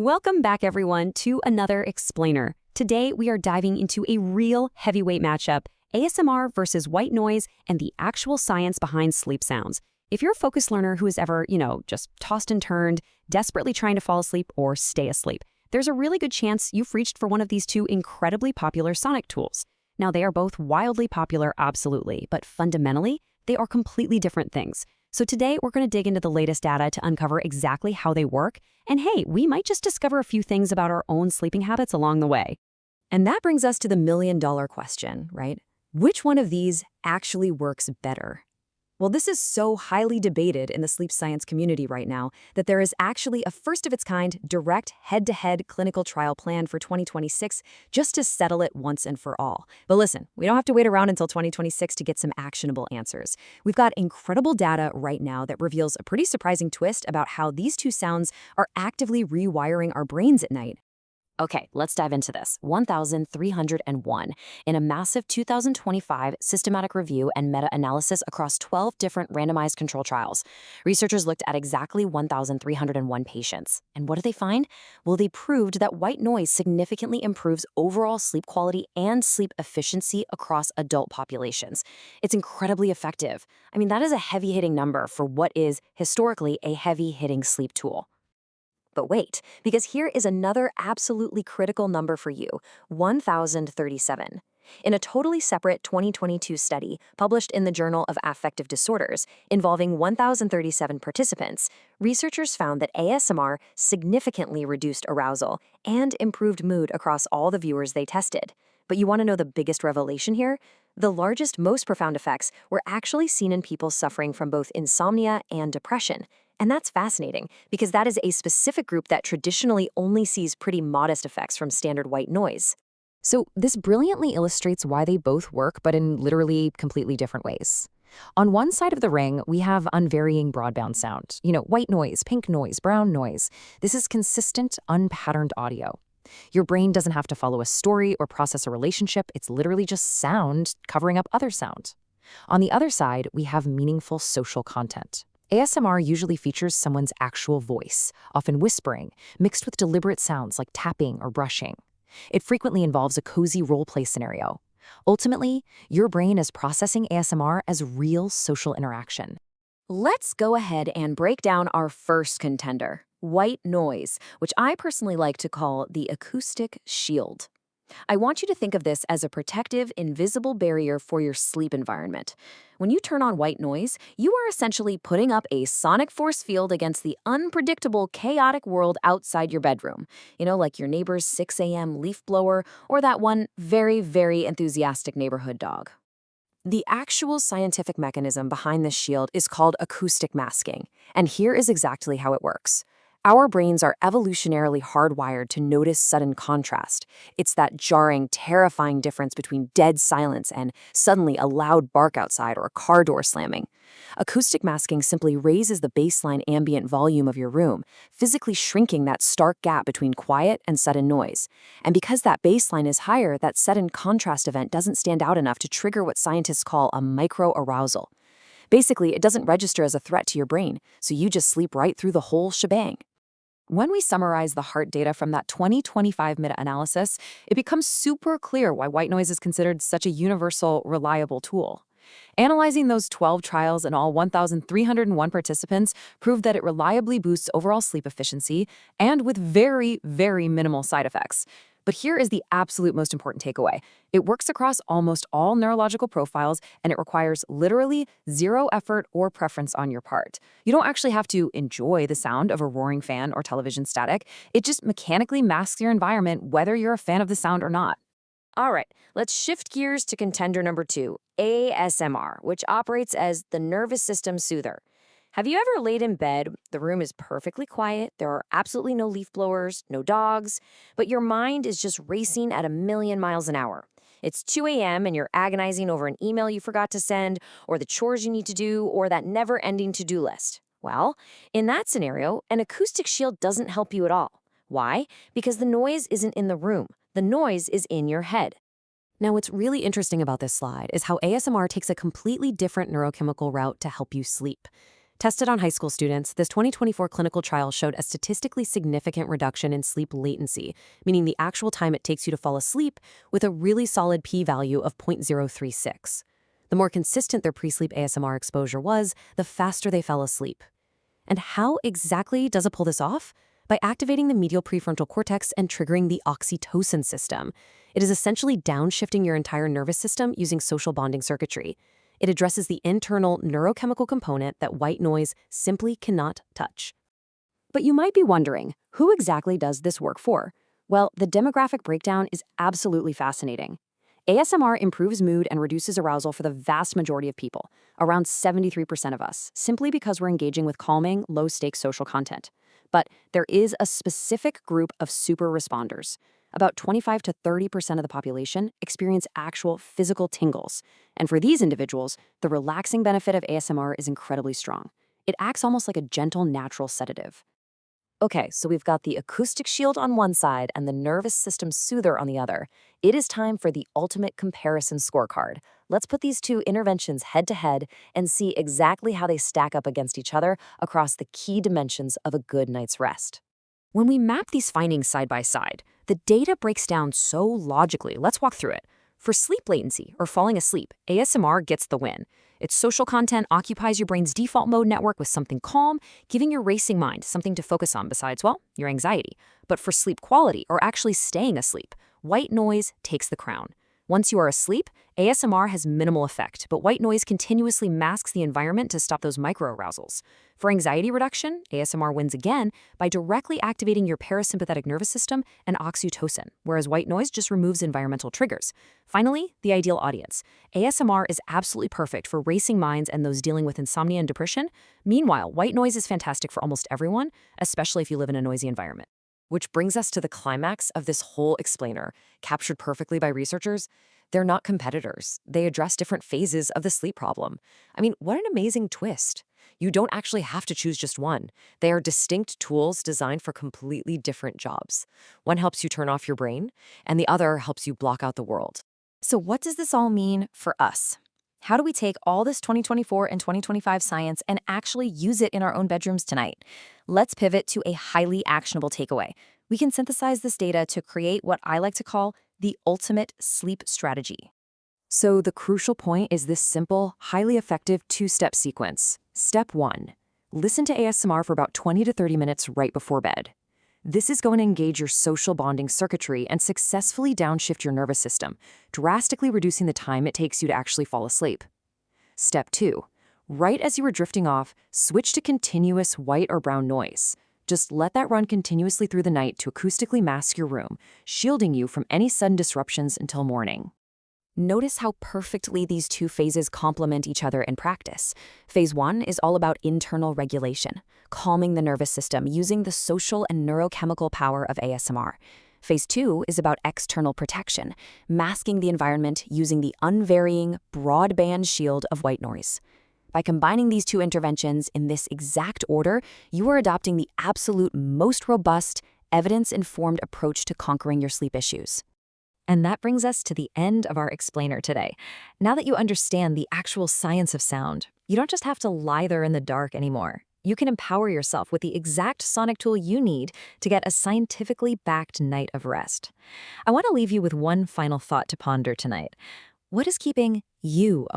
Welcome back, everyone, to another Explainer. Today, we are diving into a real heavyweight matchup, ASMR versus white noise and the actual science behind sleep sounds. If you're a focused learner who has ever, just tossed and turned, desperately trying to fall asleep or stay asleep, there's a really good chance you've reached for one of these two incredibly popular sonic tools. Now, they are both wildly popular, absolutely, but fundamentally, they are completely different things. So today, we're going to dig into the latest data to uncover exactly how they work, and hey, we might just discover a few things about our own sleeping habits along the way. And that brings us to the million-dollar question, right? Which one of these actually works better? Well, this is so highly debated in the sleep science community right now that there is actually a first-of-its-kind direct head-to-head clinical trial planned for 2026 just to settle it once and for all. But listen, we don't have to wait around until 2026 to get some actionable answers. We've got incredible data right now that reveals a pretty surprising twist about how these two sounds are actively rewiring our brains at night. Okay, let's dive into this. 1,301 in a massive 2025 systematic review and meta-analysis across 12 different randomized control trials. Researchers looked at exactly 1,301 patients. And what did they find? Well, they proved that white noise significantly improves overall sleep quality and sleep efficiency across adult populations. It's incredibly effective. I mean, that is a heavy-hitting number for what is historically a heavy-hitting sleep tool. But wait, because here is another absolutely critical number for you, 1,037. In a totally separate 2022 study published in the Journal of Affective Disorders involving 1,037 participants, researchers found that ASMR significantly reduced arousal and improved mood across all the viewers they tested. But you want to know the biggest revelation here? The largest, most profound effects were actually seen in people suffering from both insomnia and depression. And that's fascinating, because that is a specific group that traditionally only sees pretty modest effects from standard white noise. So this brilliantly illustrates why they both work, but in literally completely different ways. On one side of the ring, we have unvarying broadband sound. White noise, pink noise, brown noise. This is consistent, unpatterned audio. Your brain doesn't have to follow a story or process a relationship. It's literally just sound covering up other sound. On the other side, we have meaningful social content. ASMR usually features someone's actual voice, often whispering, mixed with deliberate sounds like tapping or brushing. It frequently involves a cozy role-play scenario. Ultimately, your brain is processing ASMR as real social interaction. Let's go ahead and break down our first contender, white noise, which I personally like to call the acoustic shield. I want you to think of this as a protective, invisible barrier for your sleep environment. When you turn on white noise, you are essentially putting up a sonic force field against the unpredictable, chaotic world outside your bedroom. Like your neighbor's 6 a.m. leaf blower or that one very, very enthusiastic neighborhood dog. The actual scientific mechanism behind this shield is called acoustic masking, and here is exactly how it works. Our brains are evolutionarily hardwired to notice sudden contrast. It's that jarring, terrifying difference between dead silence and suddenly a loud bark outside or a car door slamming. Acoustic masking simply raises the baseline ambient volume of your room, physically shrinking that stark gap between quiet and sudden noise. And because that baseline is higher, that sudden contrast event doesn't stand out enough to trigger what scientists call a microarousal. Basically, it doesn't register as a threat to your brain, so you just sleep right through the whole shebang. When we summarize the heart data from that 2025 meta-analysis, it becomes super clear why white noise is considered such a universal, reliable tool. Analyzing those 12 trials and all 1,301 participants proved that it reliably boosts overall sleep efficiency and with very, very minimal side effects. But here is the absolute most important takeaway. It works across almost all neurological profiles, and it requires literally zero effort or preference on your part. You don't actually have to enjoy the sound of a roaring fan or television static. It just mechanically masks your environment, whether you're a fan of the sound or not. All right, let's shift gears to contender number 2, ASMR, which operates as the nervous system soother. Have you ever laid in bed, the room is perfectly quiet, there are absolutely no leaf blowers, no dogs, but your mind is just racing at 1,000,000 miles an hour? It's 2 a.m. and you're agonizing over an email you forgot to send, or the chores you need to do, or that never-ending to-do list. Well, in that scenario, an acoustic shield doesn't help you at all. Why? Because the noise isn't in the room. The noise is in your head. Now, what's really interesting about this slide is how ASMR takes a completely different neurochemical route to help you sleep. Tested on high school students, this 2024 clinical trial showed a statistically significant reduction in sleep latency, meaning the actual time it takes you to fall asleep, with a really solid p-value of 0.036. The more consistent their pre-sleep ASMR exposure was, the faster they fell asleep. And how exactly does it pull this off? By activating the medial prefrontal cortex and triggering the oxytocin system. It is essentially downshifting your entire nervous system using social bonding circuitry. It addresses the internal neurochemical component that white noise simply cannot touch. But you might be wondering, who exactly does this work for? Well, the demographic breakdown is absolutely fascinating. ASMR improves mood and reduces arousal for the vast majority of people, around 73% of us, simply because we're engaging with calming, low-stakes social content. But there is a specific group of super responders. About 25 to 30% of the population experience actual physical tingles. And for these individuals, the relaxing benefit of ASMR is incredibly strong. It acts almost like a gentle, natural sedative. Okay, so we've got the acoustic shield on one side and the nervous system soother on the other. It is time for the ultimate comparison scorecard. Let's put these two interventions head to head and see exactly how they stack up against each other across the key dimensions of a good night's rest. When we map these findings side by side, the data breaks down so logically. Let's walk through it. For sleep latency, or falling asleep, ASMR gets the win. Its social content occupies your brain's default mode network with something calm, giving your racing mind something to focus on besides, well, your anxiety. But for sleep quality, or actually staying asleep, white noise takes the crown. Once you are asleep, ASMR has minimal effect, but white noise continuously masks the environment to stop those microarousals. For anxiety reduction, ASMR wins again by directly activating your parasympathetic nervous system and oxytocin, whereas white noise just removes environmental triggers. Finally, the ideal audience. ASMR is absolutely perfect for racing minds and those dealing with insomnia and depression. Meanwhile, white noise is fantastic for almost everyone, especially if you live in a noisy environment. Which brings us to the climax of this whole explainer, captured perfectly by researchers. They're not competitors. They address different phases of the sleep problem. I mean, what an amazing twist. You don't actually have to choose just one. They are distinct tools designed for completely different jobs. One helps you turn off your brain, and the other helps you block out the world. So what does this all mean for us? How do we take all this 2024 and 2025 science and actually use it in our own bedrooms tonight? Let's pivot to a highly actionable takeaway. We can synthesize this data to create what I like to call the ultimate sleep strategy. So the crucial point is this simple, highly effective two-step sequence. Step 1. Listen to ASMR for about 20 to 30 minutes right before bed. This is going to engage your social bonding circuitry and successfully downshift your nervous system, drastically reducing the time it takes you to actually fall asleep. Step 2. Right as you are drifting off, switch to continuous white or brown noise. Just let that run continuously through the night to acoustically mask your room, shielding you from any sudden disruptions until morning. Notice how perfectly these two phases complement each other in practice. Phase 1 is all about internal regulation, calming the nervous system using the social and neurochemical power of ASMR. Phase 2 is about external protection, masking the environment using the unvarying, broadband shield of white noise. By combining these two interventions in this exact order, you are adopting the absolute most robust, evidence-informed approach to conquering your sleep issues. And that brings us to the end of our explainer today. Now that you understand the actual science of sound, you don't just have to lie there in the dark anymore. You can empower yourself with the exact sonic tool you need to get a scientifically backed night of rest. I want to leave you with one final thought to ponder tonight. What is keeping you